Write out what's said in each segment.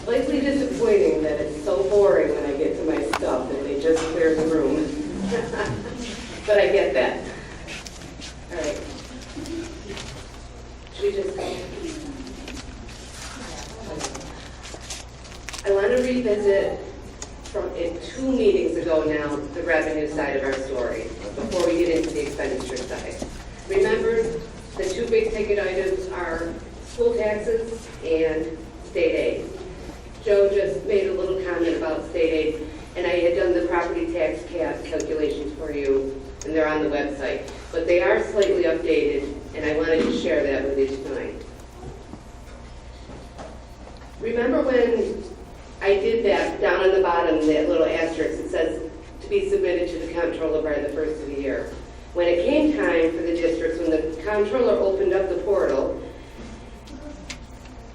slightly disappointing that it's so boring when I get to my stuff and they just clear the room. But I get that. All right. Should we just go? I want to revisit from 2 meetings ago now, the revenue side of our story, before we get into the expenditure side. Remember, the 2 big ticket items are school taxes and state aid. Joe just made a little comment about state aid, and I had done the property tax cap calculations for you, and they're on the website. But they are slightly updated, and I wanted to share that with you tonight. Remember when I did that, down on the bottom, that little asterisk, it says to be submitted to the comptroller by the first of the year. When it came time for the districts, when the comptroller opened up the portal,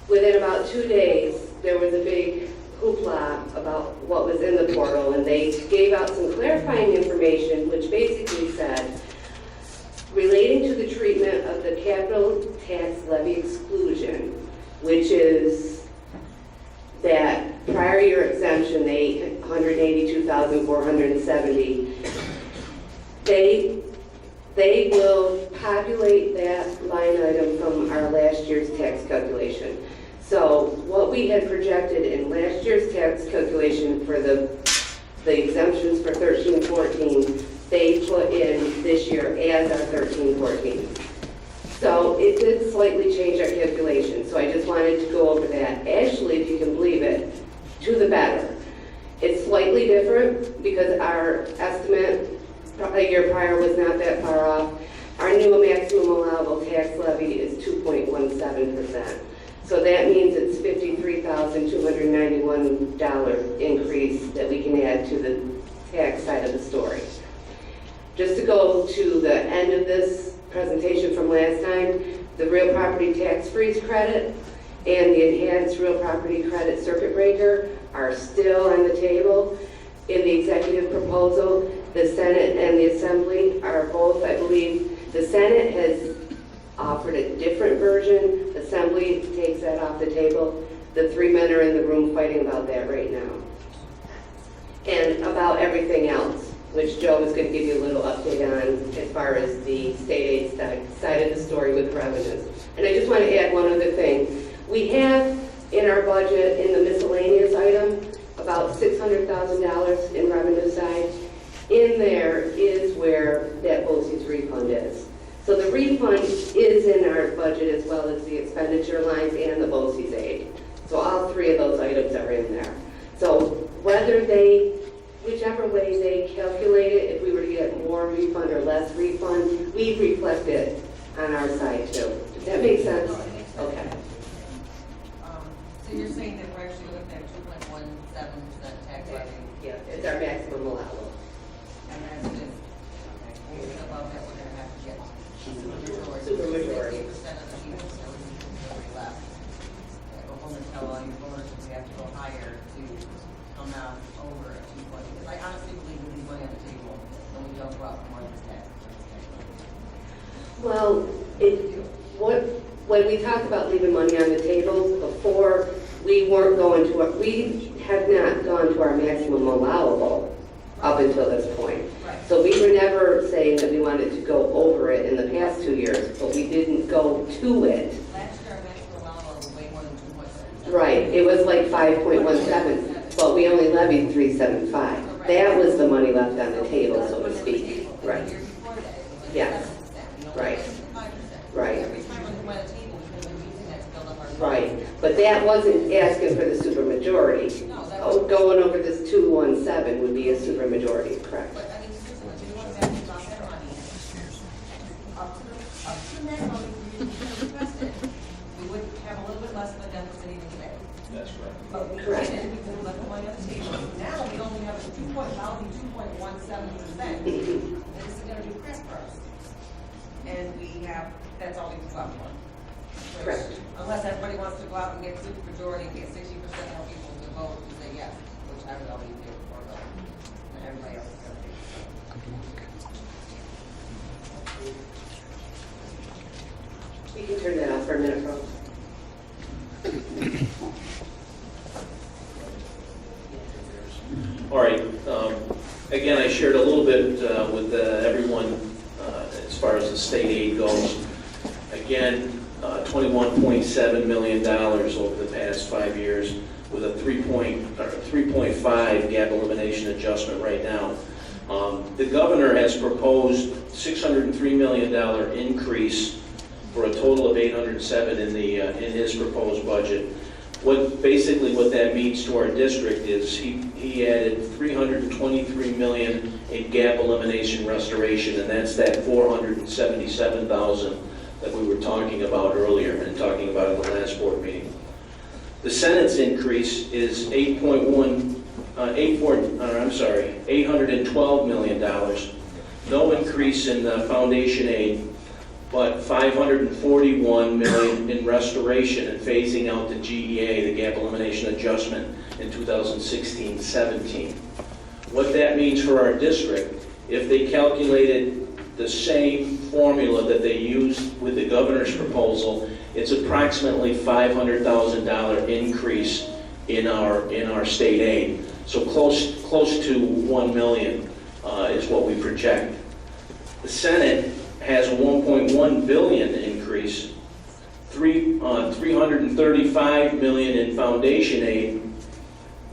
within about 2 days, there was a big hoopla about what was in the portal, and they gave out some clarifying information, which basically said, relating to the treatment of the capital tax levy exclusion, which is that prior year exemption, the $182,470, they will populate that line item from our last year's tax calculation. So what we had projected in last year's tax calculation for the exemptions for 13-14, they put in this year as our 13-14. So it did slightly change our calculation, so I just wanted to go over that. Actually, if you can believe it, to the better. It's slightly different because our estimate a year prior was not that far off. Our new maximum allowable tax levy is 2.17%. So that means it's $53,291 increase that we can add to the tax side of the story. Just to go to the end of this presentation from last time, the real property tax freeze credit and the enhanced real property credit circuit breaker are still on the table in the executive proposal. The Senate and the Assembly are both, I believe, the Senate has offered a different version. Assembly takes that off the table. The 3 men are in the room fighting about that right now. And about everything else, which Joe is going to give you a little update on as far as the state aid side of the story with revenues. And I just want to add one other thing. We have in our budget, in the miscellaneous item, about $600,000 in revenue side. In there is where that BOCES refund is. So the refund is in our budget as well as the expenditure lines and the BOCES aid. So all 3 of those items are in there. So whether whichever way they calculate it, if we were to get more refund or less refund, we reflect it on our side too. Does that make sense? Okay. So you're saying that we're actually looking at 2.17% tax levy? Yeah, it's our maximum allowable. And that's just, okay, anything above that, we're gonna have to get Supermajority. 60% of the people, so it's left. Go home and tell all your voters we have to go higher to come out over a 2 point. Because I honestly believe we leave money on the table and we don't go out for more than tax. Well, when we talk about leaving money on the table, before we weren't going to, we have not gone to our maximum allowable up until this point. Right. So we were never saying that we wanted to go over it in the past 2 years, but we didn't go to it. Last year, our maximum allowable was way more than 2.7. Right, it was like 5.17, but we only levied 375. That was the money left on the table, so to speak. Right. The year before that, it was like Yes. 7%. Right. 5%. Right. Every time we went to the table, we could have been using that to build up our. Right, but that wasn't asking for the supermajority. No, that Oh, going over this 217 would be a supermajority, correct? But I mean, seriously, if you want to make about that money, up to the maximum we requested, we would have a little bit less of a deficit even today. That's right. But we Correct. didn't, because we left the money on the table. Now we only have a 2.17%, and this is gonna do crap for us. And we have, that's all we can go out for. Which, Correct. unless everybody wants to go out and get super majority and get 60% more people to vote to say yes, which I would always do for them, and everybody else is gonna do. You can turn that off for a minute, folks. again, I shared a little bit with everyone as far as the state aid goes. Again, $21.7 million over the past 5 years with a 3.5 gap elimination adjustment right now. The governor has proposed $603 million increase for a total of 807 in his proposed budget. What that means to our district is he added $323 million in gap elimination restoration, and that's that 477,000 that we were talking about earlier and talking about in the last board meeting. The Senate's increase is $812 million. No increase in the foundation aid, but $541 million in restoration and phasing out the GEA, the gap elimination adjustment, in 2016-17. What that means for our district, if they calculated the same formula that they used with the governor's proposal, it's approximately $500,000 increase in our state aid. So close to $1 million is what we project. The Senate has a $1.1 billion increase, $335 million in foundation aid,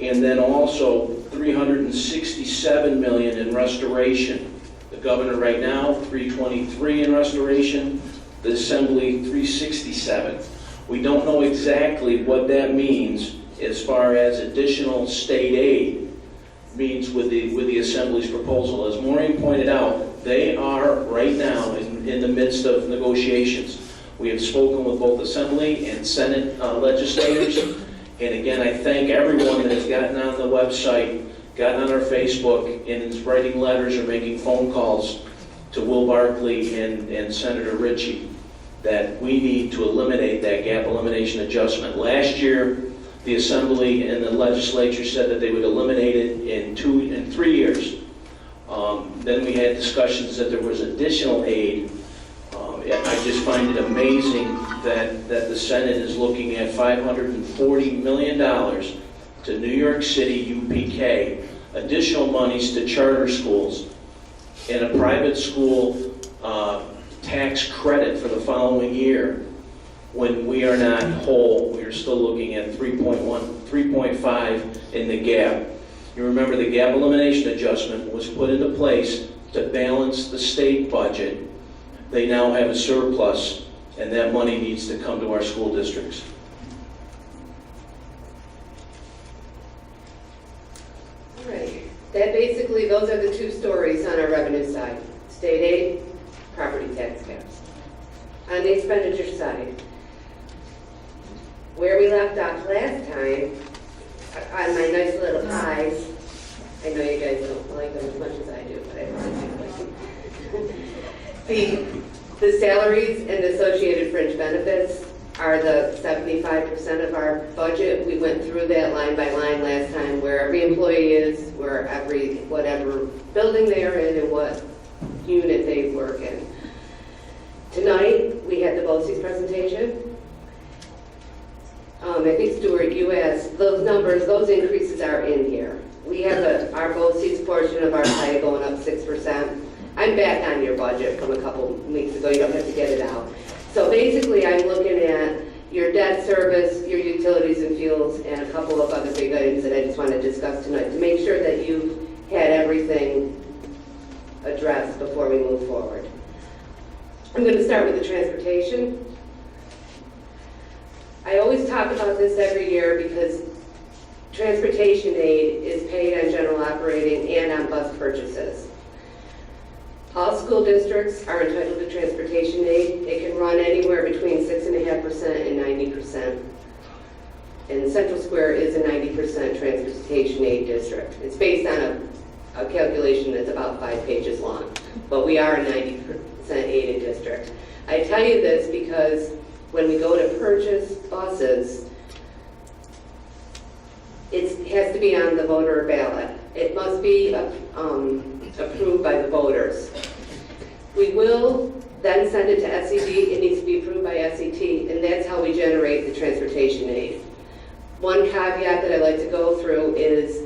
and then also $367 million in restoration. The governor right now, $323 in restoration, the Assembly, $367. We don't know exactly what that means as far as additional state aid means with the Assembly's proposal. As Maureen pointed out, they are right now in the midst of negotiations. We have spoken with both Assembly and Senate legislators, and again, I thank everyone that has gotten on the website, gotten on our Facebook, and is writing letters or making phone calls to Will Barkley and Senator Ritchie that we need to eliminate that gap elimination adjustment. Last year, the Assembly and the legislature said that they would eliminate it in 3 years. Then we had discussions that there was additional aid. I just find it amazing that the Senate is looking at $540 million to New York City UPK, additional monies to charter schools, and a private school tax credit for the following year. When we are not whole, we are still looking at 3.5 in the gap. You remember the gap elimination adjustment was put into place to balance the state budget. They now have a surplus, and that money needs to come to our school districts. All right. That basically, those are the two stories on our revenue side. State aid, property tax caps. On the expenditure side, where we left off last time, on my nice little pies, I know you guys don't like them as much as I do, but I really do like them. The salaries and associated fringe benefits are the 75% of our budget. We went through that line by line last time, where every employee is, where whatever building they're in and what unit they work in. Tonight, we had the BOCES presentation. I think, Stuart, you asked, those numbers, those increases are in here. We have our BOCES portion of our pay going up 6%. I'm back on your budget from a couple weeks ago. You don't have to get it out. So basically, I'm looking at your debt service, your utilities and fuels, and a couple of other big items that I just want to discuss tonight to make sure that you've had everything addressed before we move forward. I'm going to start with the transportation. I always talk about this every year because transportation aid is paid on general operating and on bus purchases. All school districts are entitled to transportation aid. It can run anywhere between 6.5% and 90%. And Central Square is a 90% transportation aid district. It's based on a calculation that's about 5 pages long, but we are a 90% aided district. I tell you this because when we go to purchase buses, it has to be on the voter ballot. It must be approved by the voters. We will then send it to SED. It needs to be approved by SET, and that's how we generate the transportation aid. One caveat that I like to go through is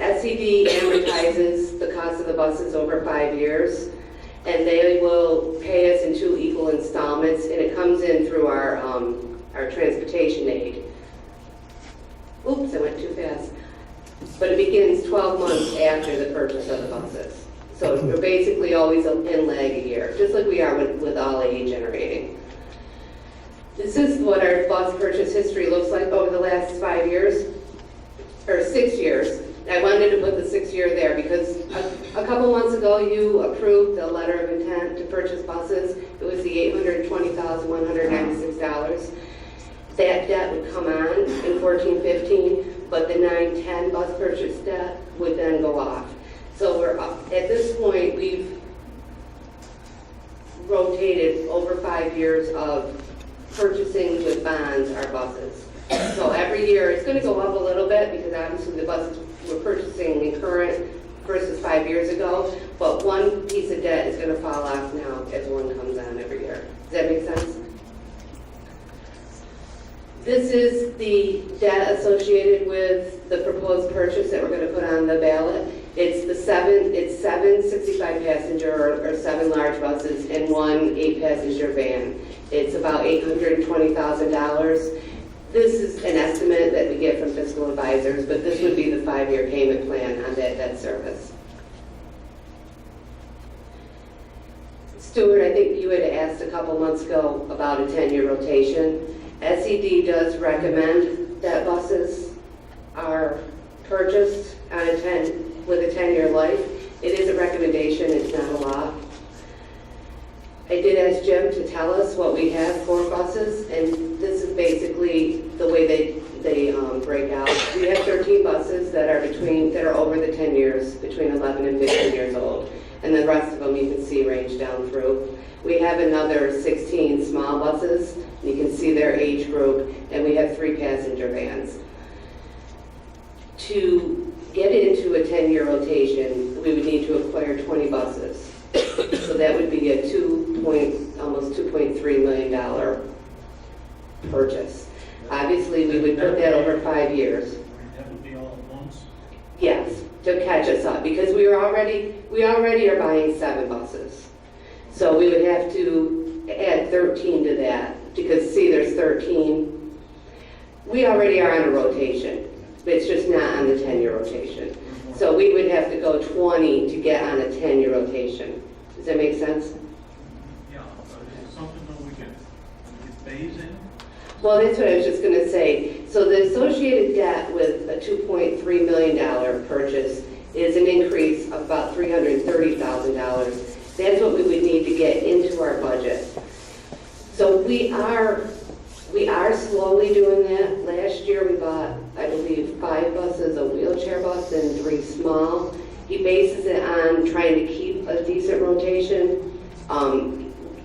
SED amortizes the cost of the buses over 5 years, and they will pay us in 2 equal installments, and it comes in through our transportation aid. Oops, I went too fast. But it begins 12 months after the purchase of the buses. So we're basically always in lag a year, just like we are with all aid generating. This is what our bus purchase history looks like over the last 5 years, or 6 years. I wanted to put the 6 year there because a couple months ago you approved the letter of intent to purchase buses. It was the $820,196. That debt would come on in 14-15, but the 9-10 bus purchase debt would then go off. So we're up, at this point, we've rotated over 5 years of purchasing with bonds our buses. So every year, it's gonna go up a little bit because obviously the buses we're purchasing in current versus 5 years ago, but one piece of debt is gonna fall off now as one comes on every year. Does that make sense? This is the debt associated with the proposed purchase that we're gonna put on the ballot. It's seven 65 passenger or 7 large buses and 1 8-passenger van. It's about $820,000. This is an estimate that we get from fiscal advisors, but this would be the 5-year payment plan on that debt service. Stuart, I think you had asked a couple months ago about a 10-year rotation. SED does recommend that buses are purchased on with a 10-year life. It is a recommendation, it's not a law. I did ask Jim to tell us what we have for buses, and this is basically the way they break out. We have 13 buses that are over the 10 years, between 11 and 15 years old, and the rest of them you can see range down through. We have another 16 small buses, you can see their age group, and we have 3 passenger vans. To get into a 10-year rotation, we would need to acquire 20 buses. So that would be a almost $2.3 million purchase. Obviously, we would put that over 5 years. That would be all at once? Yes, to catch us up, because we already are buying 7 buses. So we would have to add 13 to that, because see, there's 13. We already are on a rotation, but it's just not on the 10-year rotation. So we would have to go 20 to get on a 10-year rotation. Does that make sense? Yeah, but is it something that we can phase in? Well, that's what I was just going to say. So the associated debt with a $2.3 million purchase is an increase of about $330,000. That's what we would need to get into our budget. So we are slowly doing that. Last year we bought, I believe, 5 buses, a wheelchair bus and 3 small. He bases it on trying to keep a decent rotation.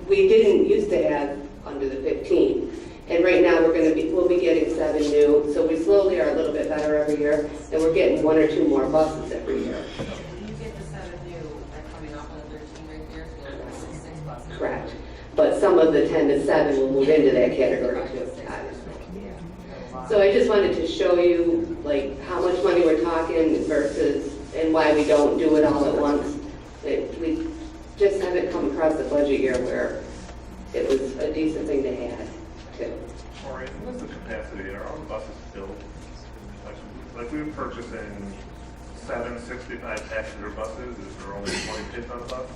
We didn't used to have under the 15. And right now we'll be getting 7 new. So we slowly are a little bit better every year, and we're getting 1 or 2 more buses every year. You get the 7 new, they're coming off of the 13 right there, so you're 6 buses. Correct. But some of the 10 to 7 will move into that category too. So I just wanted to show you like how much money we're talking versus, and why we don't do it all at once. We just haven't come across a budget year where it was a decent thing to add too. Maureen, what's the capacity? Are all the buses filled? Like we were purchasing 7 65-passenger buses. Is there only 20 kids on the bus?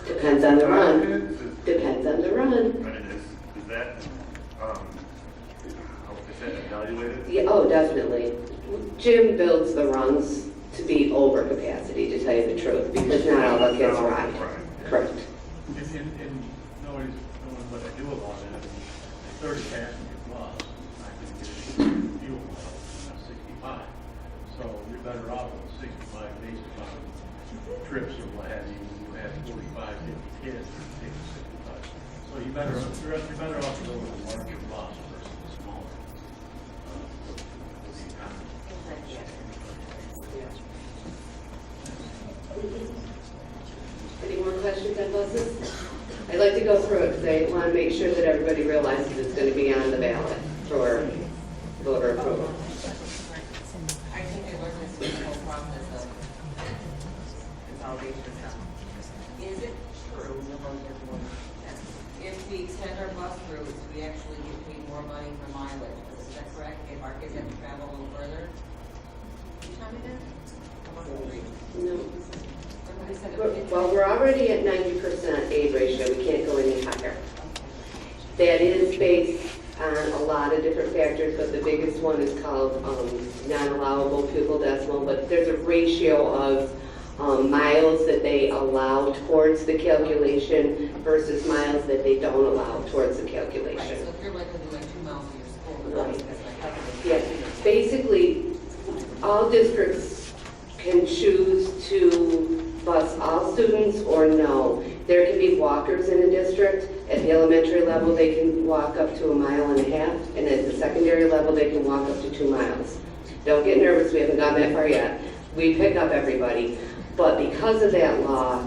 Depends on the run. Is Depends on the run. that evaluated? Yeah, oh, definitely. Jim builds the runs to be over capacity, to tell you the truth, because not all the kids ride. Correct. And knowing what I do about it, a 30-passenger bus, I can get fuel miles, 65. So you're better off with 65 based upon trips or what have you. You have 45, 50 kids, take 65. So you're better off to go with a larger bus versus a smaller. With the economy. Any more questions on buses? I'd like to go through it because I want to make sure that everybody realizes it's going to be on the ballot for voter approval. I think they learned this through the whole process of if our kids have to travel a little further. Did you tell me that? How about the three? No. Somebody said it was Well, we're already at 90% aid ratio, we can't go any higher. That is based on a lot of different factors, but the biggest one is called non-allowable pupil decimal, but there's a ratio of miles that they allow towards the calculation versus miles that they don't allow towards the Right, calculation. so if you're like gonna do like 2 miles to your school, Right. that's like helping. Yeah, basically, all districts can choose to bus all students or no. There can be walkers in a district. At the elementary level, they can walk up to 1.5 miles, and at the secondary level, they can walk up to 2 miles. Don't get nervous, we haven't gone that far yet. We pick up everybody. But because of that law,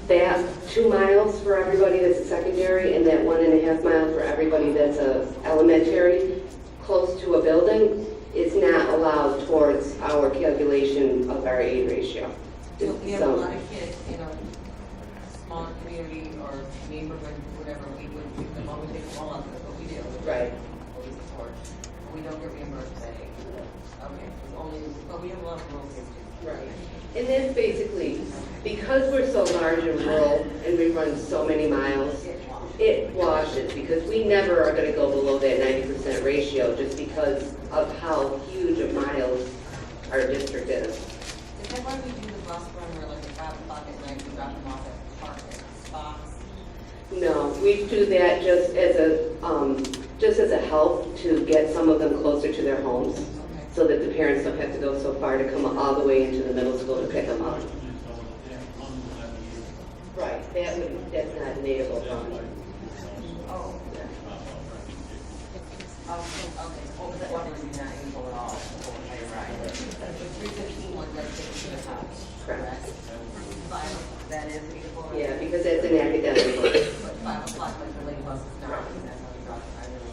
that 2 miles for everybody that's a secondary and that 1.5 miles for everybody that's a elementary close to a building is not allowed towards our calculation of our aid ratio. So if we have a So- lot of kids in a smaller community or neighborhood, whatever, we would pick them up, we take them all up, that's what we do. Right. What we support. We don't get reimbursed for that aid. Okay, it's only, but we have a lot of rural kids too. Right. And that's basically, because we're so large and rural and we run so many miles, it washes because we never are gonna go below that 90% ratio just because of how huge of miles our district is. Is that why we do the bus run where like at 5 o'clock at night, we drop them off at park at spots? No, we do that just as a help to get some of them closer to their homes Okay. so that the parents don't have to go so far to come all the way into the middle school to pick them up. Right, that's not enable. Oh. Okay, so that one is not able at all, the whole entire ride. The 315 one does take you to the house. Correct. That is able. Yeah, because it's an academic one. But 5 o'clock, like the late bus is not, that's how we drop, I really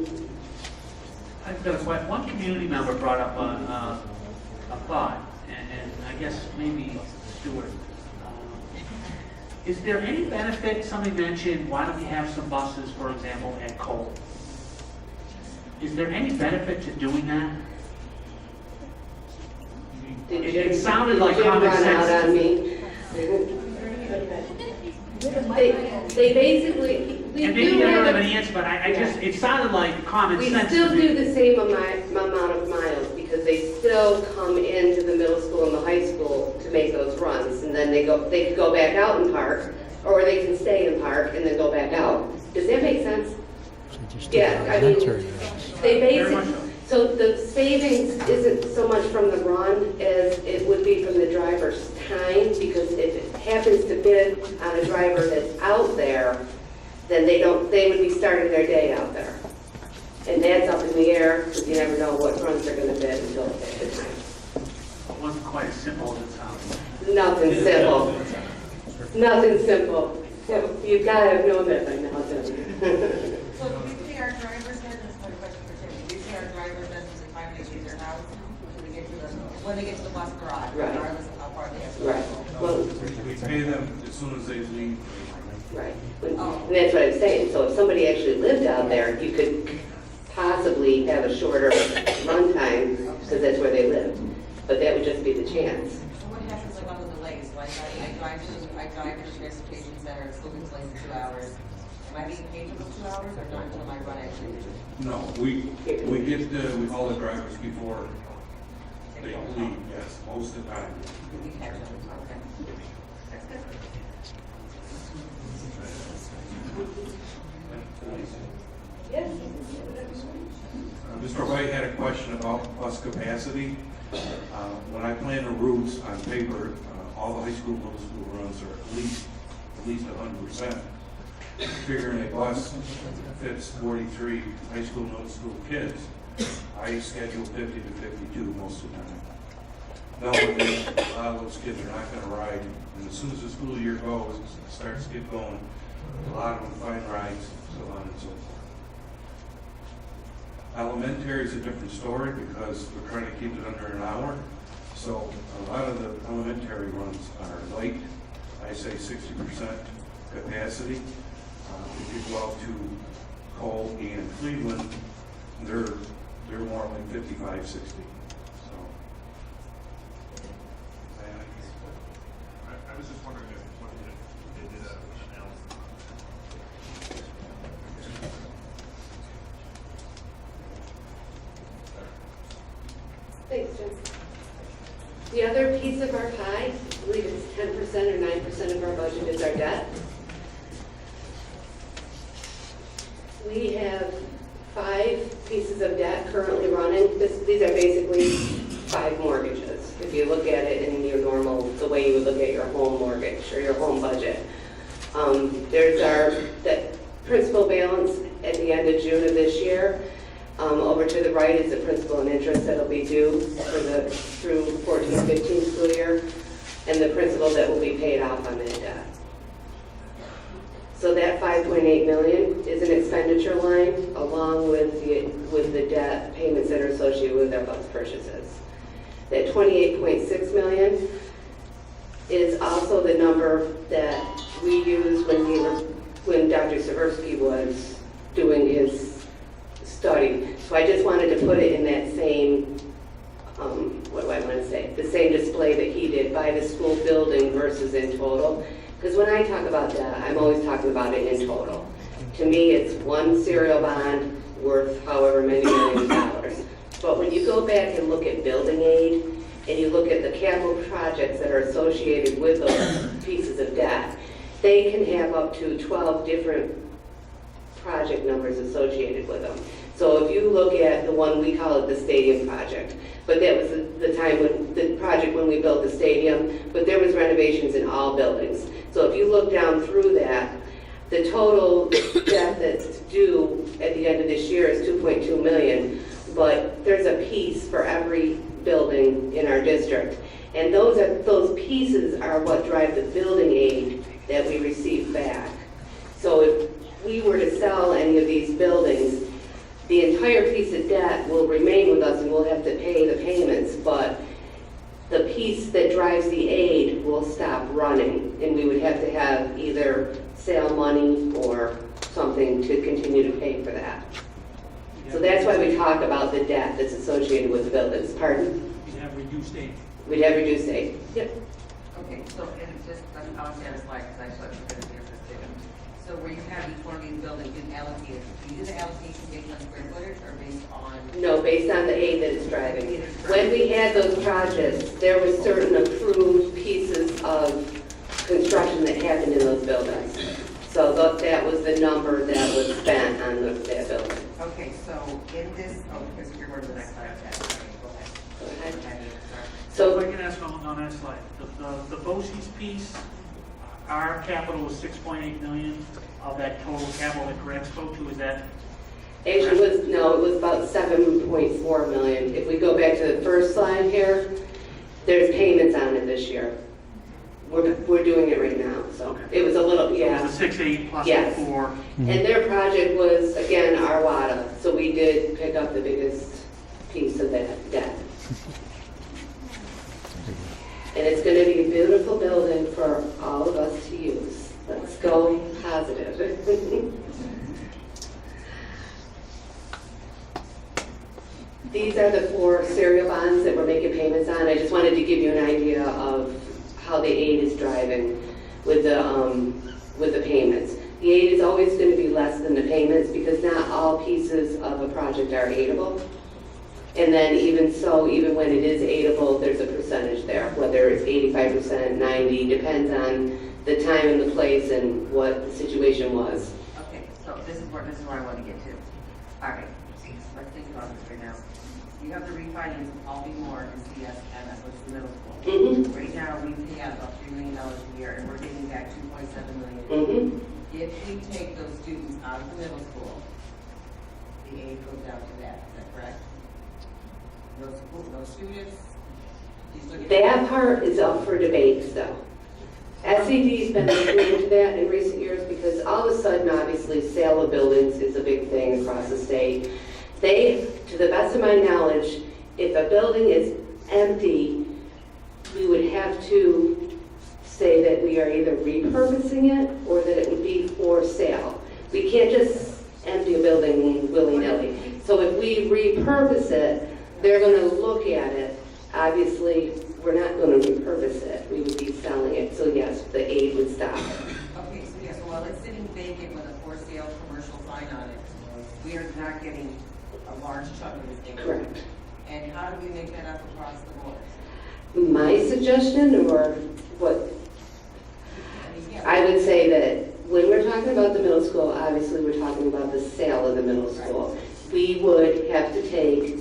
think I've got a question. One community member brought up a thought, and I guess maybe Stuart. Is there any benefit, somebody mentioned, why don't we have some buses, for example, at Cole? Is there any benefit to doing that? Did It Jim- sounded like did Jim common run out sense. on me? They basically, we And maybe do you don't have have an answer, but I just, it sounded like common we sense still to me. do the same amount of miles because they still come into the middle school and the high school to make those runs. And then they can go back out and park, or they can stay and park and then go back out. Does that make sense? Yeah, I mean, they Very much basically, so the savings isn't so much from the run as it would be from the driver's time, because if it happens to bid on a driver that's out there, then they would be starting their day out there. And that's up in the air, because you never know what runs they're gonna bid until it's at the time. It wasn't quite as simple as it sounded. Nothing simple. Nothing simple. You gotta have known that by now, don't you? So do we pay our drivers then, this is my question for Tim, do we pay our drivers then from the time they leave their house when they get to the bus garage, Right. regardless of how far they have to go? Right, well, We pay them as soon as they leave. right. And that's what I'm saying, so if somebody actually lived out there, you could possibly have a shorter run time, because that's where they live. But that would just be the chance. So what happens like on the delays, like I drive to the transportation center, it's looking like 2 hours. Am I being paid for those 2 hours or not until my run actually? No, we call the drivers before they leave, yes, most of the time. We catch them, okay. That's good. Mr. White had a question about bus capacity. When I plan the routes on paper, all the high school, middle school runs are at least 100%. Figuring a bus fits 43 high school, middle school kids, I schedule 50 to 52 most of the time. Knowing that a lot of those kids are not gonna ride, and as soon as the school year goes, it starts to get going, a lot of them find rides, so on and so forth. Elementary is a different story because we're trying to keep it under an hour. So a lot of the elementary runs are light. I say 60% capacity. If you go out to Cole and Cleveland, they're more like 55, 60. So. I was just wondering if when they did an analysis. Thanks, Jim. The other piece of our pie, I believe it's 10% or 9% of our budget is our debt. We have 5 pieces of debt currently running. These are basically 5 mortgages. If you look at it in your normal, the way you would look at your home mortgage or your home budget. There's our debt principal balance at the end of June of this year. Over to the right is the principal and interest that'll be due through 14-15 school year, and the principal that will be paid off on that debt. So that 5.8 million is an expenditure line, along with the debt payments that are associated with our bus purchases. That 28.6 million is also the number that we used when Dr. Seversky was doing his study. So I just wanted to put it in that same, what do I want to say? The same display that he did by the school building versus in total. Because when I talk about that, I'm always talking about it in total. To me, it's one serial bond worth however many millions of dollars. But when you go back and look at building aid, and you look at the capital projects that are associated with those pieces of debt, they can have up to 12 different project numbers associated with them. So if you look at the one, we call it the stadium project, but that was the time when, the project when we built the stadium, but there was renovations in all buildings. So if you look down through that, the total debt that's due at the end of this year is 2.2 million, but there's a piece for every building in our district. And those pieces are what drive the building aid that we receive back. So if we were to sell any of these buildings, the entire piece of debt will remain with us and we'll have to pay the payments, but the piece that drives the aid will stop running, and we would have to have either sale money or something to continue to pay for that. So that's why we talk about the debt that's associated with the buildings. Pardon? You have reduced aid. We'd have reduced aid. Yep. Okay, so, and it's just, I was on a slide, because I saw it was here for a second. So where you have each one of these buildings, you allocate it. Do you do the allocation based on square footage or based on? No, based on the aid that it's driving. When we had those projects, there were certain approved pieces of construction that happened in those buildings. So that was the number that was spent on that building. Okay, so in this, oh, because you're going to the next slide. Okay, go ahead. Go ahead. So if So I can ask on that slide, the BOCES piece, our capital was 6.8 million of that total capital that Greg spoke to, is that? actually, it was about 7.4 million. If we go back to the first slide here, there's payments on it this year. We're doing it right now, so it was a little, yeah. It was a 6.8 plus Yes. the 4. And their project was, again, Arwada, so we did pick up the biggest piece of that debt. And it's gonna be a beautiful building for all of us to use. Let's go positive. These are the 4 serial bonds that we're making payments on. I just wanted to give you an idea of how the aid is driving with the payments. The aid is always going to be less than the payments because not all pieces of a project are aidable. And then even so, even when it is aidable, there's a percentage there, whether it's 85%, 90%, depends on the time and the place and what the situation was. Okay, so this is where I want to get to. All right, let's think about this right now. You have the refinance of Albee Moore and CSMS, which is the middle school. Mm-hmm. Right now, we pay out about $3 million a year, and we're getting back $2.7 million. Mm-hmm. If we take those students out of the middle school, the aid goes down to that, is that correct? No students? You still get- That part is up for debate still. SCD's been looking into that in recent years because all of a sudden, obviously, sale of buildings is a big thing across the state. They, to the best of my knowledge, if a building is empty, we would have to say that we are either repurposing it or that it would be for sale. We can't just empty a building willy-nilly. So if we repurpose it, they're gonna look at it. Obviously, we're not gonna repurpose it, we would be selling it, so yes, the aid would stop. Okay, so yes, while it's sitting vacant with a for sale commercial sign on it, we are not getting a large chunk of this income. Correct. And how do we make that up across the board? My suggestion, or what, I mean, yeah. I would say that when we're talking about the middle school, obviously we're talking about the sale of the middle school. We would have to take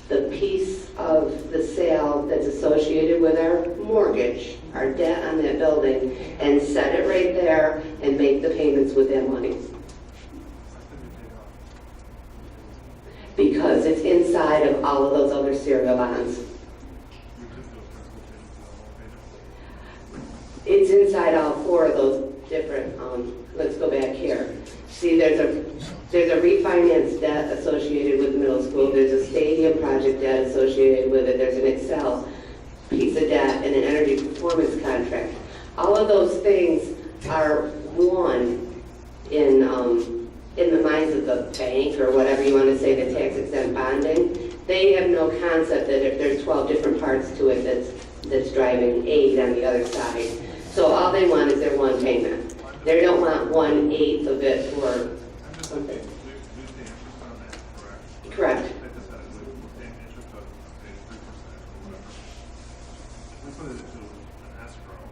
the piece of the sale that's associated with our mortgage, our debt on that building, and set it right there and make the payments with that money. Because it's inside of all of those other serial bonds. It's inside all four of those different, let's go back here. See, there's a refinance debt associated with middle school, there's a stadium project debt associated with it, there's an Excel piece of debt, and an energy performance contract. All of those things are one in the minds of the bank, or whatever you want to say, the tax exempt bonding. They have no concept that if there's 12 different parts to it that's driving aid on the other side. So all they want is their one payment. They don't want 1/8 of it for something. Lose the interest on that, correct? Correct. Like I said, with the interest of, say, 3% or whatever. We put it into an escrow,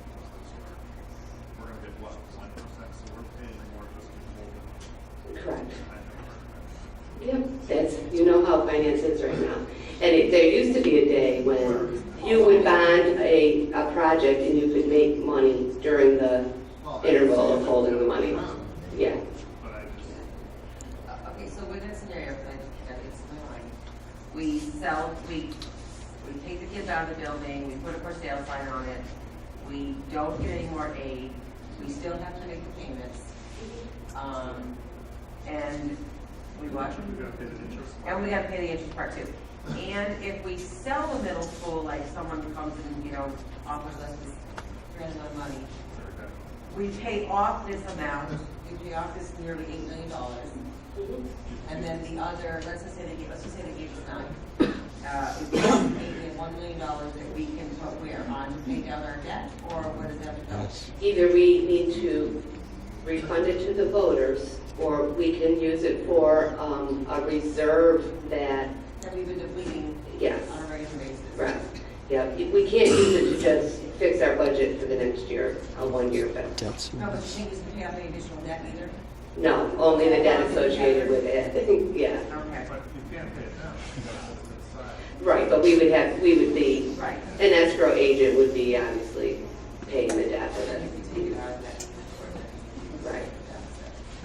we're gonna get what, 1%, so we're paying more just to hold it. Correct. I know. Yep, that's, you know how finance is right now. And there used to be a day when you would bond a project and you could make money during the interval of holding the money. Yeah, But I just, Okay, so with that scenario, that gets to my mind, we sell, we take the kids out of the building, we put a for sale sign on it, we don't get any more aid, we still have to make the payments. And we watch we gotta pay the interest. and we gotta pay the interest part too. And if we sell the middle school, like someone comes and, offers us this grand amount of money, we pay off this amount, we pay off this nearly $8 million. And then the other, let's just say they gave us 9. We pay $1 million that we can put where, on to pay down our debt, or what is that become? either we need to refund it to the voters, or we can use it for a reserve that, That we've been depleting yes, on a regular basis. right. Yeah, we can't use it to just fix our budget for the next year, a 1-year fix. No, but the thing is, we pay off any additional debt either? No, only the debt associated with it, yeah. Okay, But you can't pay it now, you gotta put it to the side. Right, but we would be, right. an escrow agent would be obviously paying the debt of Then it. if we take it out of that. Right,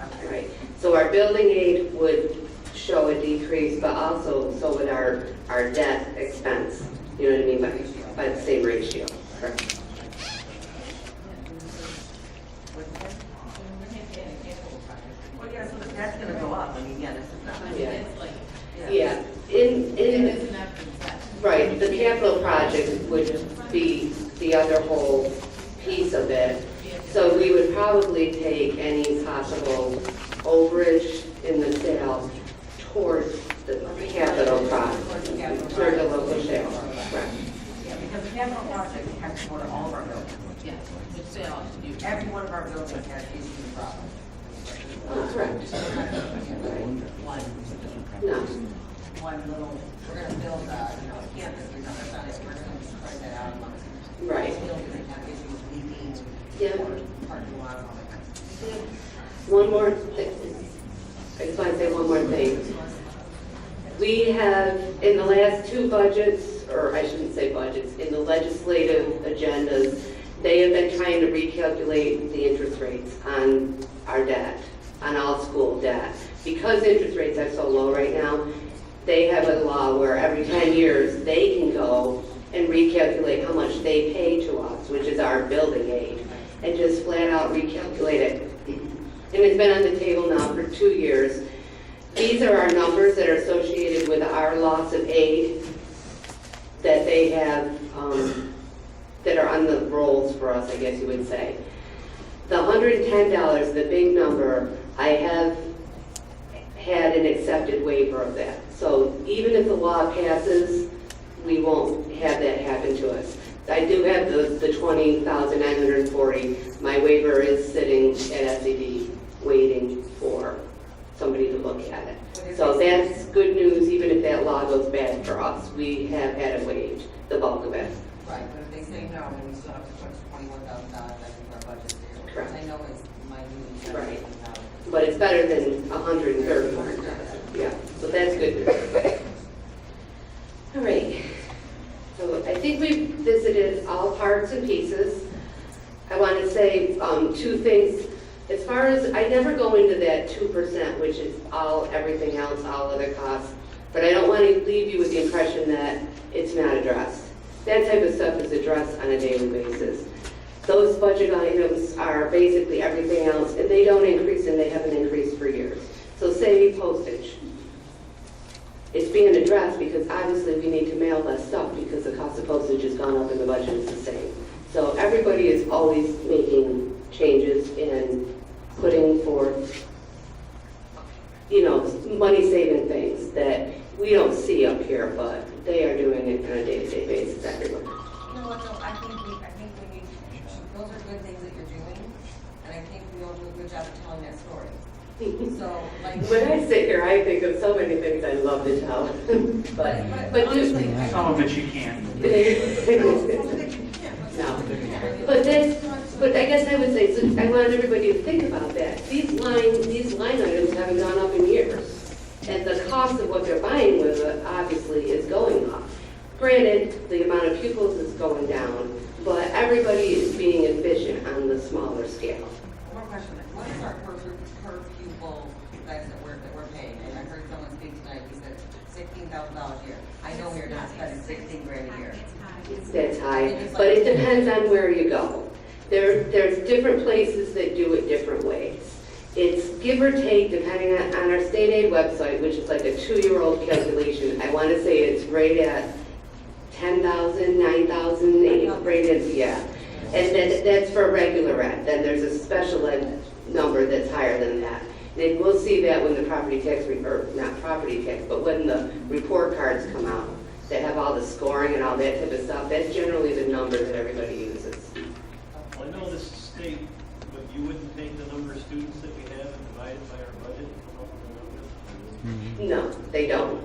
Okay. right. So our building aid would show a decrease, but also so would our debt expense. You know what I mean, by the same ratio. Correct. What's that? Well, yeah, so that's gonna go up, I mean, yeah, this is not. Yeah. Yeah. Yeah, right, the capital project would be the other whole piece of it. So we would probably take any possible overage in the sale towards the capital project, towards the local sale. Right. Yeah, because the capital project has to go to all of our buildings. Yeah. Every one of our buildings has issues and problems. Oh, correct. No, One little, we're gonna build, a campus, we're not gonna, we're gonna spread that out amongst. right. Buildings that have issues leaking. Yeah. Or parking lot, all that kind of stuff. One more thing. I just want to say one more thing. We have, in the last 2 budgets, or I shouldn't say budgets, in the legislative agendas, they have been trying to recalculate the interest rates on our debt, on all school debt. Because interest rates are so low right now, they have a law where every 10 years, they can go and recalculate how much they pay to us, which is our building aid, and just flat out recalculate it. And it's been on the table now for 2 years. These are our numbers that are associated with our loss of aid that they have, that are on the rolls for us, I guess you would say. The $110, the big number, I have had an accepted waiver of that. So even if the law passes, we won't have that happen to us. I do have the 20,940. My waiver is sitting at SED, waiting for somebody to look at it. So that's good news, even if that law goes bad for us. We have had it waived, the bulk of it. Right, but if they say no, then we still have to put $21,000 back into our budget there. Correct. I know it's minute, Right. $17,000. But it's better than 130. Yeah, so that's good news. All right. So I think we visited all parts and pieces. I want to say two things. As far as, I never go into that 2%, which is everything else, all other costs. But I don't want to leave you with the impression that it's not addressed. That type of stuff is addressed on a daily basis. Those budget items are basically everything else, and they don't increase, and they haven't increased for years. So say postage. It's being addressed because obviously we need to mail less stuff because the cost of postage has gone up and the budget is the same. So everybody is always making changes and putting forth, money-saving things that we don't see up here, but they are doing it on a day-to-day basis everywhere. You know what, though, I think we need, those are good things that you're doing, and I think we all do a good job of telling that story. So, like. When I sit here, I think of so many things I'd love to tell, but honestly, I Some of it you can't. No, but I guess I would say, so I want everybody to think about that. These line items haven't gone up in years. And the cost of what they're buying with it obviously is going up. Granted, the amount of pupils is going down, but everybody is being efficient on the smaller scale. One more question, what is our per pupil price that we're paying? And I heard someone speak tonight, he said $16,000 a year. I know we're not spending 16 grand a year. That's high, but it depends on where you go. There's different places that do it different ways. It's give or take, depending on our state aid website, which is like a 2-year-old calculation. I want to say it's right at 10,000, 9,000, right at, yeah. And then that's for regular ed. Then there's a special ed number that's higher than that. And we'll see that when the property tax, or not property tax, but when the report cards come out. That have all the scoring and all that type of stuff. That's generally the number that everybody uses. Well, I know this is state, but you wouldn't take the number of students that we have and divide it by our budget and come up with a number? No, they don't.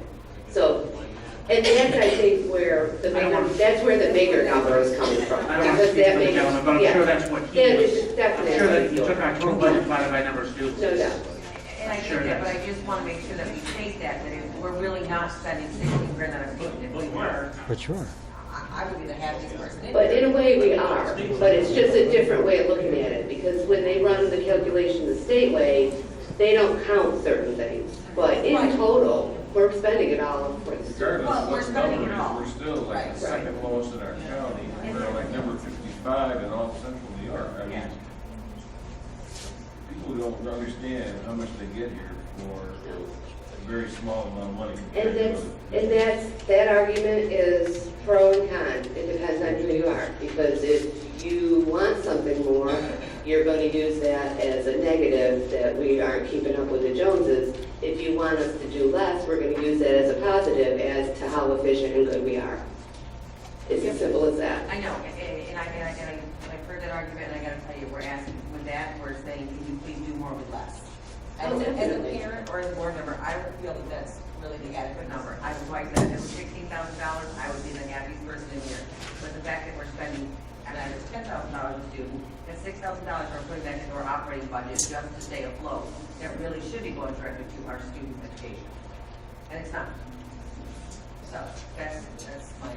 So, and that's, I think, where the bigger, that's where the bigger number is coming from. I don't want to Because speak that for the makes, gentleman, but I'm yeah. sure that's what he Yeah, was. it's definitely. I'm sure that you took our total budget divided by number of students. No doubt. And I Sure get that, but does. I just want to make sure that we state that if we're really not spending 16 grand on a student, if we were, For sure. I would be the happiest person in But there. in a way, we are. But it's just a different way of looking at it. Because when they run the calculation the state way, they don't count certain things. But in Right. total, we're spending it all for the students. Well, Regardless we're of what spending number it it all. is, we're still like Right. the second lowest in our county. We're like number 55 in all central New York. I mean, Yeah. people don't understand how much they get here for a very small amount of money. And compared to that's, others. that argument is pro and con. It depends on who you are. Because if you want something more, you're going to use that as a negative that we aren't keeping up with the Joneses. If you want us to do less, we're going to use that as a positive as to how efficient and good we are. It's as simple as that. I know, and I've heard that argument, and I gotta tell you, we're asking, with that, we're saying, can you please do more with less? As Oh, a definitely. parent or as a board member, I would feel that that's really the adequate number. I would like that, if it was $16,000, I would be the happiest person in here. But the fact that we're spending, and I was $10,000 a student, and $6,000 we're putting back into our operating budget just to stay afloat, that really should be going directly to our students' education. And it's not. So, that's my.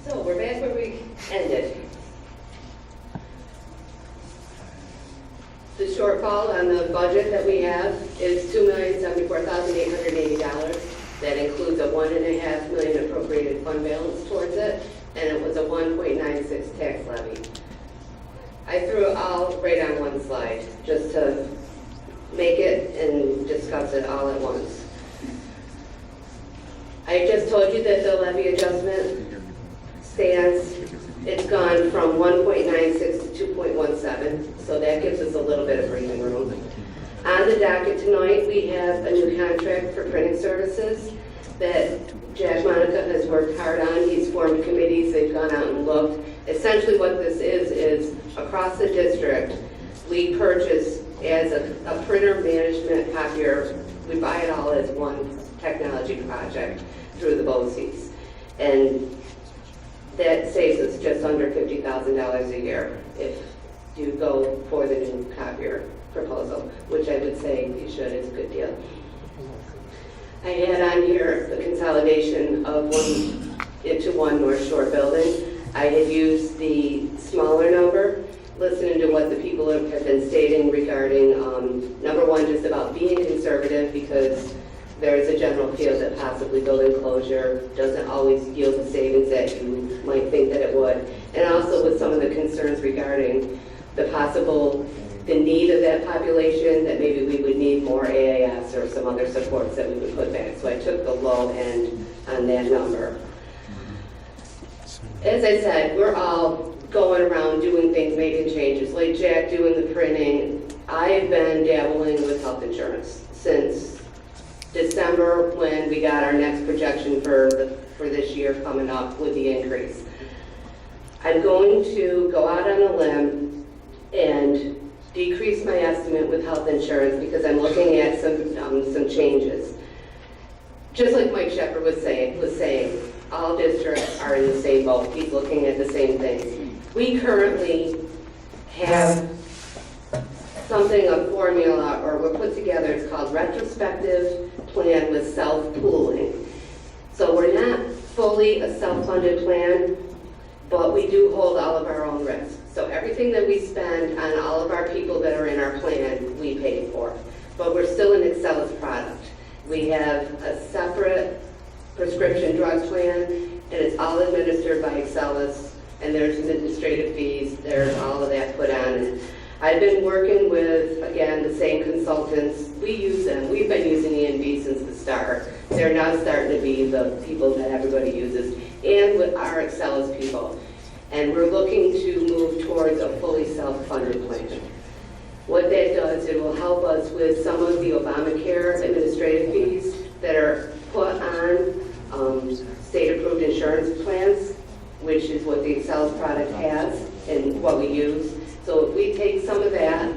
So we're back where we ended. The shortfall on the budget that we have is $2,074,880. That includes a $1.5 million appropriated fund balance towards it, and it was a 1.96 tax levy. I threw it all right on one slide, just to make it and discuss it all at once. I just told you that the levy adjustment stands, it's gone from 1.96 to 2.17, so that gives us a little bit of breathing room. On the docket tonight, we have a new contract for printing services that Jack Monica has worked hard on. He's formed committees, they've gone out and looked. Essentially what this is across the district, we purchase as a printer management copier, we buy it all as one technology project through the BOCES. And that saves us just under $50,000 a year if you go for the new copier proposal, which I would say you should, it's a good deal. I had on here the consolidation of into one North Shore building. I had used the smaller number, listening to what the people have been stating regarding, number one, just about being conservative, because there is a general feel that possibly building closure doesn't always yield the savings that you might think that it would. And also with some of the concerns regarding the need of that population, that maybe we would need more AAS or some other supports that we would put back. So I took the low end on that number. As I said, we're all going around doing things, making changes, like Jack doing the printing. I've been dabbling with health insurance since December, when we got our next projection for this year coming up with the increase. I'm going to go out on a limb and decrease my estimate with health insurance because I'm looking at some changes. Just like Mike Shepard was saying, all districts are in the same boat. He's looking at the same things. We currently have something, a formula, or we're put together, it's called retrospective plan with self-pooling. So we're not fully a self-funded plan, but we do hold all of our own risk. So everything that we spend on all of our people that are in our plan, we pay for. But we're still an Excelis product. We have a separate prescription drug plan, and it's all administered by Excelis, and there's administrative fees, there's all of that put on it. I've been working with, again, the same consultants. We use them. We've been using E&B since the start. They're now starting to be the people that everybody uses, and with our Excelis people. And we're looking to move towards a fully self-funded plan. What that does, it will help us with some of the Obamacare administrative fees that are put on state-approved insurance plans, which is what the Excelis product has and what we use. So if we take some of that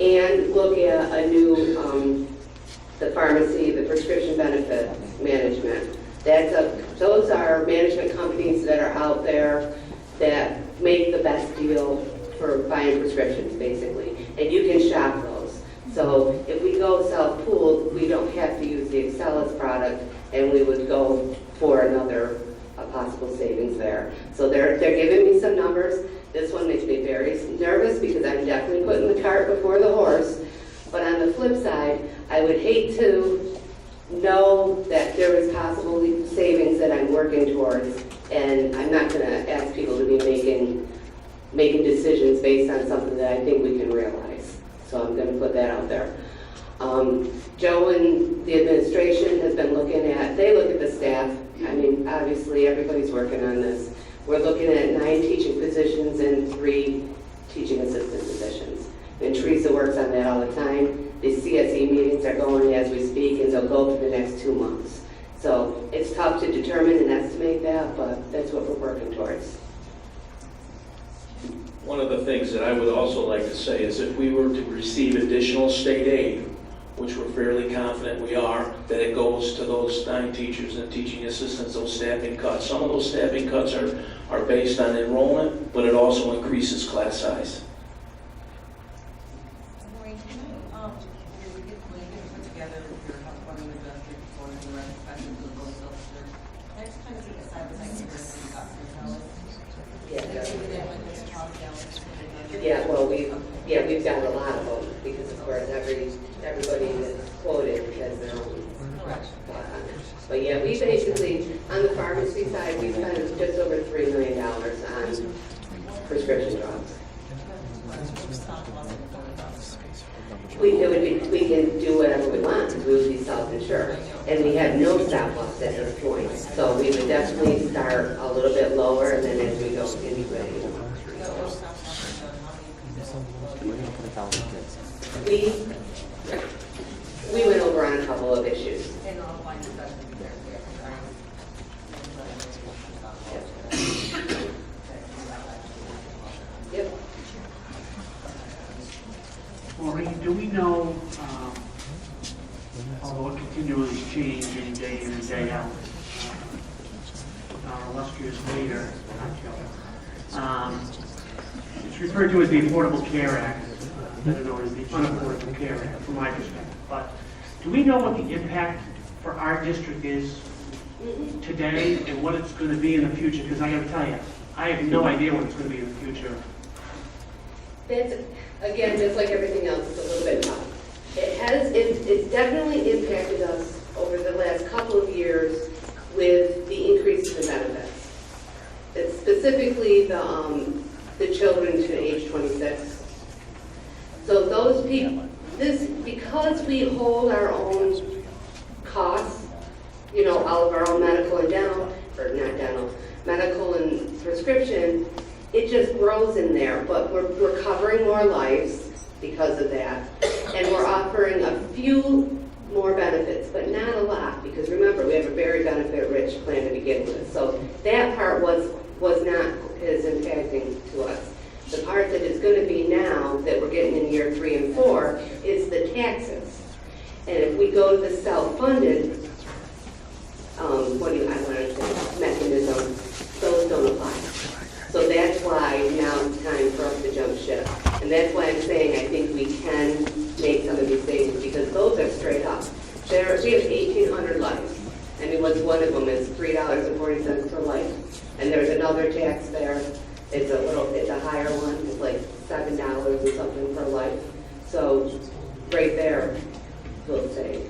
and look at a new, the pharmacy, the prescription benefit management, those are management companies that are out there that make the best deal for buying prescriptions, basically. And you can shop those. So if we go self-pooled, we don't have to use the Excelis product, and we would go for another possible savings there. So they're giving me some numbers. This one makes me very nervous because I'm definitely putting the cart before the horse. But on the flip side, I would hate to know that there is possible savings that I'm working towards, and I'm not going to ask people to be making decisions based on something that I think we can realize. So I'm going to put that out there. Joe and the administration has been they look at the staff. I mean, obviously everybody's working on this. We're looking at 9 teaching positions and 3 teaching assistant positions. And Teresa works on that all the time. The CSE meetings are going as we speak, and they'll go for the next 2 months. So it's tough to determine and estimate that, but that's what we're working towards. One of the things that I would also like to say is if we were to receive additional state aid, which we're fairly confident we are, that it goes to those 9 teachers and teaching assistants, those staffing cuts. Some of those staffing cuts are based on enrollment, but it also increases class size. Maureen, can you, when you get put together your health department adjusted for the retrospective to go self-serve, next kind of take a side by side comparison with Dr. Kelly. Yeah, well, we've got a lot of them because, of course, everybody that's quoted has their own thought on it. But yeah, we basically, on the pharmacy side, we spent just over $3 million on prescription drugs. We can do whatever we want because we would be self-insured. And we have no stop loss at this point. So we would definitely start a little bit lower and then as we go into it, we we went over on a couple of issues. And I'll find the best to be there, Yep. Maureen, do we know, although it continually changing day in and day out, our illustrious leader, it's referred to as the Affordable Care Act, better known as the Unaffordable Care Act, from my perspective. But do we know what the impact for our district is today and what it's going to be in the future? Because I got to tell you, I have no idea what it's going to be in the future. That's, again, just like everything else, it's a little bit tough. It's definitely impacted us over the last couple of years with the increase in benefits. It's specifically the children to age 26. So those people, because we hold our own costs, you know, all of our own medical and dental, or not dental, medical and prescription, it just grows in there, but we're covering more lives because of that. And we're offering a few more benefits, but not a lot, because remember, we have a very benefit-rich plan to begin with. So that part was not as impacting to us. The part that is going to be now, that we're getting in year 3 and 4, is the taxes. And if we go to the self-funded, mechanism, those don't apply. So that's why now it's time for us to jump ship. And that's why I'm saying I think we can make some of these savings, because those are straight up. We have 1,800 lives. I mean, what's one of them is $3.40 per life. And there's another tax there. It's a higher one. It's like $7 or something per life. So right there, we'll save.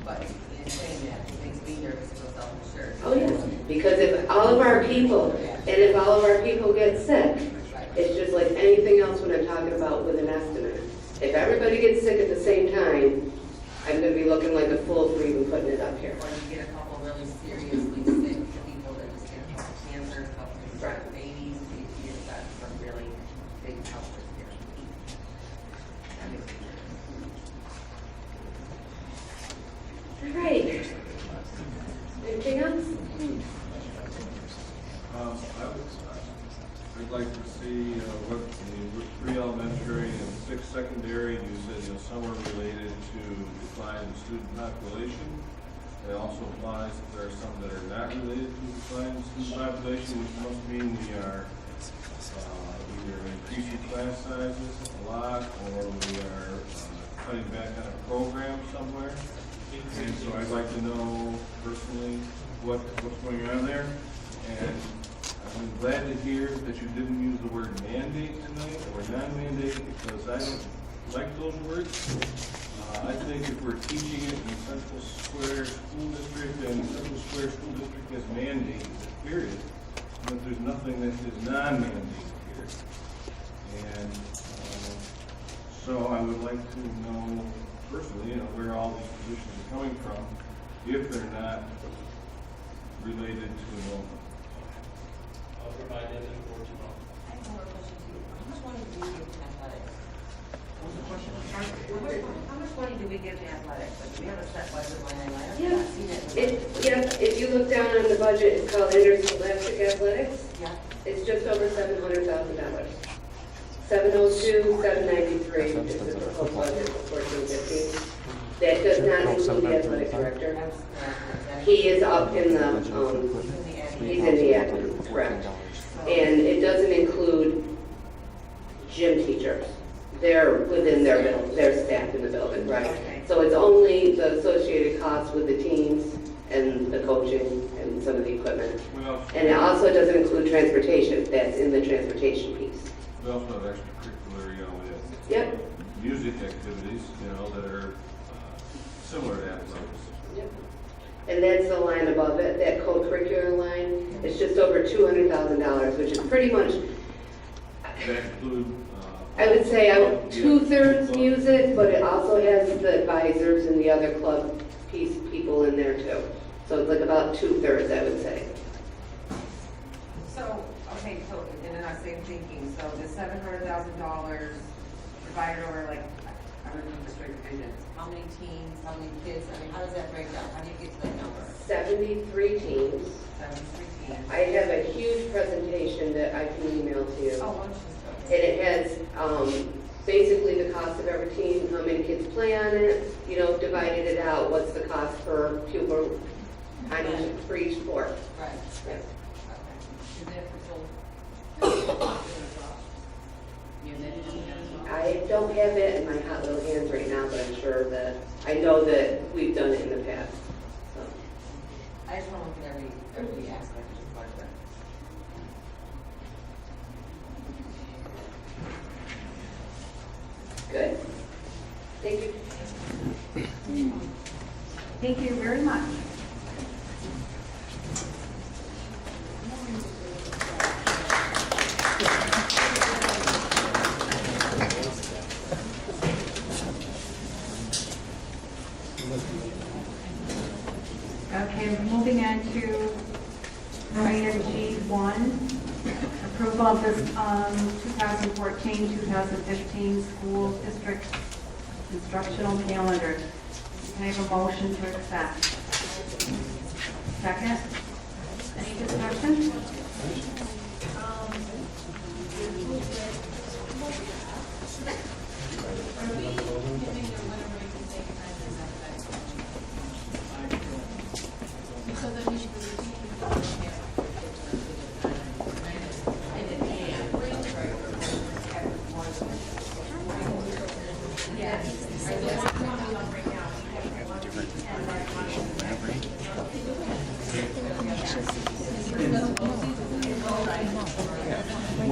But in saying that, it makes me nervous to go self-insured. Oh, yes, because if all of our people get sick, it's just like anything else when I'm talking about with an estimate. If everybody gets sick at the same time, I'm gonna be looking like a fool for even putting it up here. Or you get a couple really seriously sick people that just get cancer, a couple of babies, you've got some really big health risks here. That makes me nervous. All right. Anything else? I'd like to see what the 3 elementary and 6 secondary, you said some are related to decline in student population. It also applies if there are some that are not related to decline in student population, which must mean we are either increasing class sizes a lot, or we are cutting back on a program somewhere. And so I'd like to know personally what's going on there. And I'm glad to hear that you didn't use the word mandate tonight or non-mandate, because I don't like those words. I think if we're teaching it in Central Square School District, and Central Square School District has mandated, period, but there's nothing that is non-mandated here. And so I would like to know personally, where all these positions are coming from, if they're not related to enrollment. I'll provide that information. I have more questions too. How much money do we give to athletics? What was the question? How much money do we give to athletics? Like, do we have a set budget line item? I Yeah. haven't seen it. If you look down on the budget, it's called Interscholastic Athletics. Yeah. It's just over $700,000. 702, 793 is the proposed budget for 14-15. That does not include the athletic director. He is up in the, he's in the admin, correct. And it doesn't include gym teachers. They're within their staff in the building, right? So it's only the associated costs with the teams and the coaching and some of the equipment. And it also doesn't include transportation. That's in the transportation piece. We also have extracurricular, Yep. music activities, that are similar to athletics. Yep. And that's the line above it, that co-curricular line. It's just over $200,000, which is pretty much, That include, I would say 2/3 music, but it also has the advisors and the other club people in there too. So it's like about 2/3, I would say. So, okay, so in our same thinking, so the $700,000 divided over, like, I remember the straight divisions, how many teams, how many kids, I mean, how does that break down? How do you get to that number? 73 teams. 73 teams. I have a huge presentation that I can email to you. Oh, why don't you just And it has basically the cost of every team, how many kids play on it, you know, divided it out, what's the cost per pupil on each, for each sport. Right. Yeah. Okay. Is that for full? I don't have it in my hot little hands right now, but I'm sure that, I know that we've done it in the past, so. I just want to look at every aspect of the project. Good. Thank you. Thank you very much. Okay, moving on to item G1, approval of this 2014-2015 school district instructional calendar. Can I have a motion to accept? Second? Any discussion?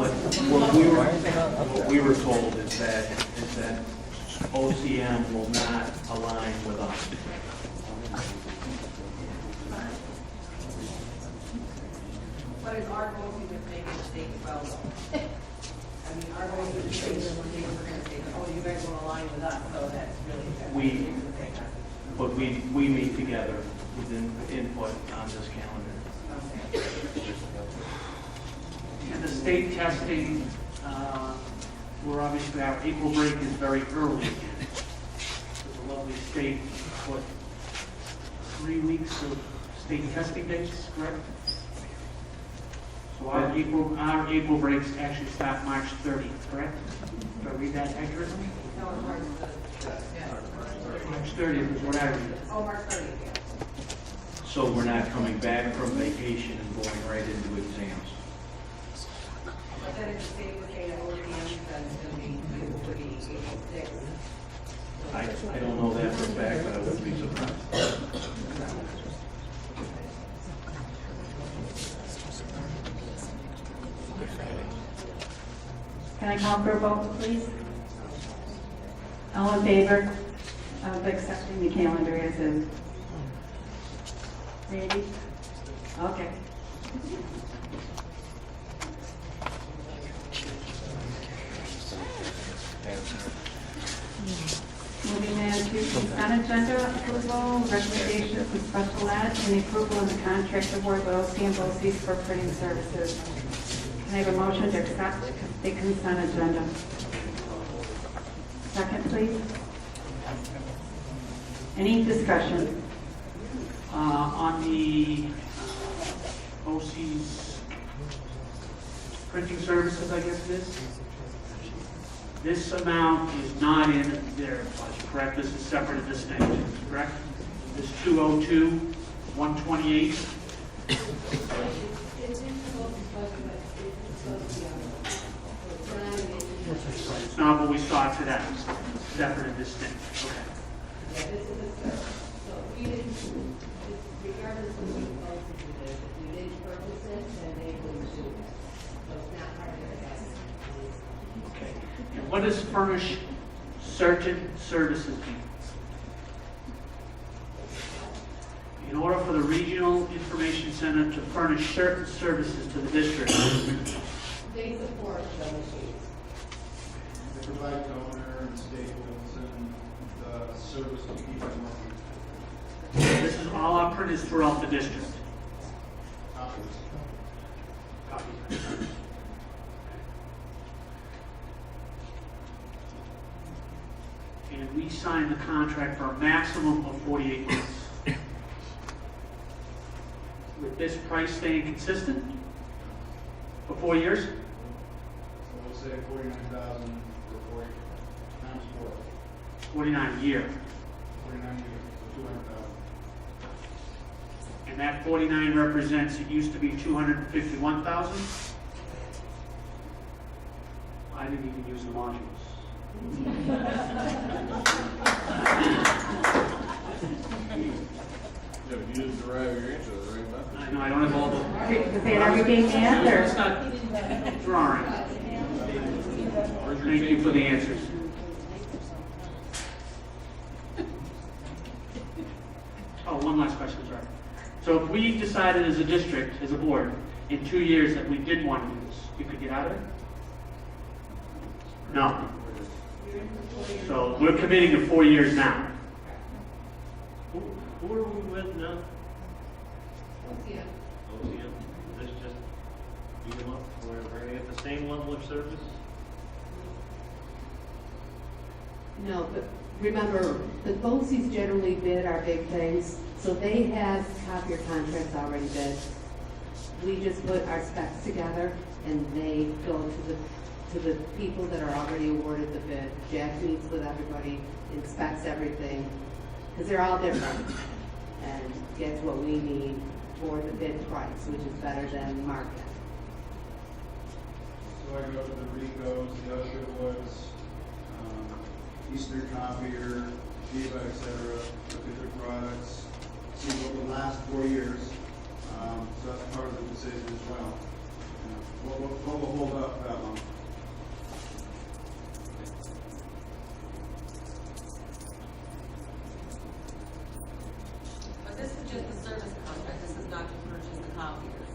What we were told is that OCM will not align with us. What is our goal to make a mistake as well, though? I mean, our goal is to make a mistake, we're gonna say, oh, you guys won't align with us, so that's really. But we meet together with input on this calendar. And the state testing, where obviously our April break is very early. There's a lovely state, 3 weeks of state testing dates, correct? So our April breaks actually start March 30th, correct? Did I read that accurately? No, March 30th. March 30th is what I read. Oh, March 30th, yeah. So we're not coming back from vacation and going right into exams. But then it's the state was saying that OCM said it's gonna be, it would be April 6th. I don't know that for a fact, but I wouldn't be surprised. Can I call for a vote, please? All in favor of accepting the calendar as is? Randy? Okay. Moving on to consent agenda approval, recommendations from special ed, and the approval of the contract award with OCM BOCES for printing services. Can I have a motion to accept the consent agenda? Second, please. Any discussion? On the OC's printing services, I guess it is. This amount is not in their budget, correct? This is separate and distinct, correct? This 202, 128. It's not what we saw today, separate and distinct, okay. Yeah, this is a service. So if we didn't, regardless of what you vote to do this, if we didn't purchase it, then they wouldn't do it. So it's not part of their budget. Okay. And what does furnish certain services mean? In order for the Regional Information Center to furnish certain services to the district, They support the machines. They provide donor and staples and the service to keep them working. this is all our printers throughout the district. Copies. Copies. And we signed the contract for a maximum of 48 months. With this price staying consistent for 4 years? So we'll say 49,000 for 40, times 4, 49 a year. 49 years, so 200,000. And that 49 represents, it used to be 251,000. I didn't even use the modules. Yeah, but you didn't derive your answer the right method. I know, I don't have all the... Is that everything, Ann, It's or? not drawing. Where's your Thank you tape? for the answers. Oh, one last question, sorry. So if we decided as a district, as a board, in 2 years that we did want to do this, you could get out of it? No. So we're committing to 4 years now. Who are we with now? Yeah. OCM. This just beat them up, we're gonna get the same level of service? No, but remember, the BOCES generally bid our big things, so they have copier contracts already bid. We just put our specs together and they go to the people that are already awarded the bid. Jack meets with everybody, inspects everything, because they're all different. And gets what we need for the bid price, which is better than market. So I go to the Ricos, the Usherwoods, Eastern Copier, Viva, et cetera, look at their products, see what will last 4 years. So that's part of the decision as well. What will hold up that long? But this is just the service contract, this is not to purchase the copiers.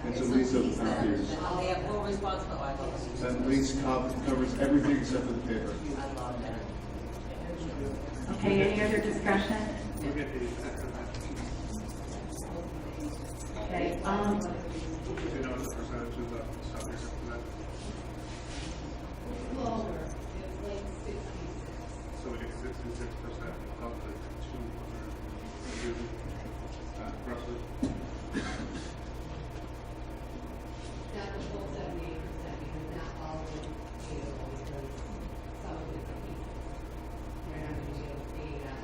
It's a lease of them, copiers. and they have full responsibility. I love it. That lease covers everything except for the paper. I love that. Okay, any other discussion? We'll get these. Okay, Do you know what the percentage of the salary for that? It's lower, it's like 66. So we get 66% of the 200, roughly. Not the full 78%, because not all of it is payable, because some of it's a piece. They're not gonna be able to pay that.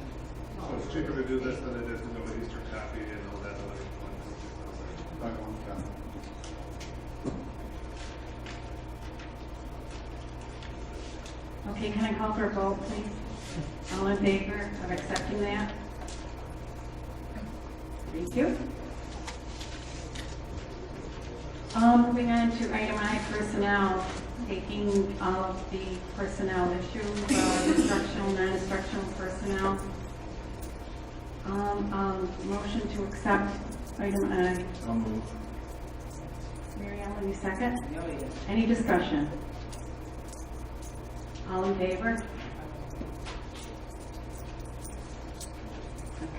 So it's cheaper to do this than it is to go to Eastern Copy and all that other one. By one count. okay, can I call for a vote, please? All in favor of accepting that? Thank you. Moving on to item I, personnel, taking all of the personnel issues, instructional, non-instructional personnel. Motion to accept item I. I'll move. Mary Ellen, you second? Oh, yeah. Any discussion? All in favor?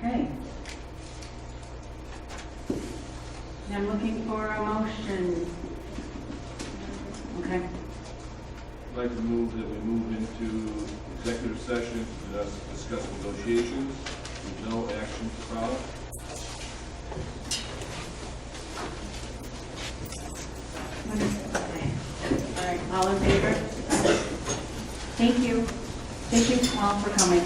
Okay. And I'm looking for a motion. Okay. I'd like to move that we move into executive session to discuss negotiations with no action to follow. All right, all in favor? Thank you. Thank you all for coming.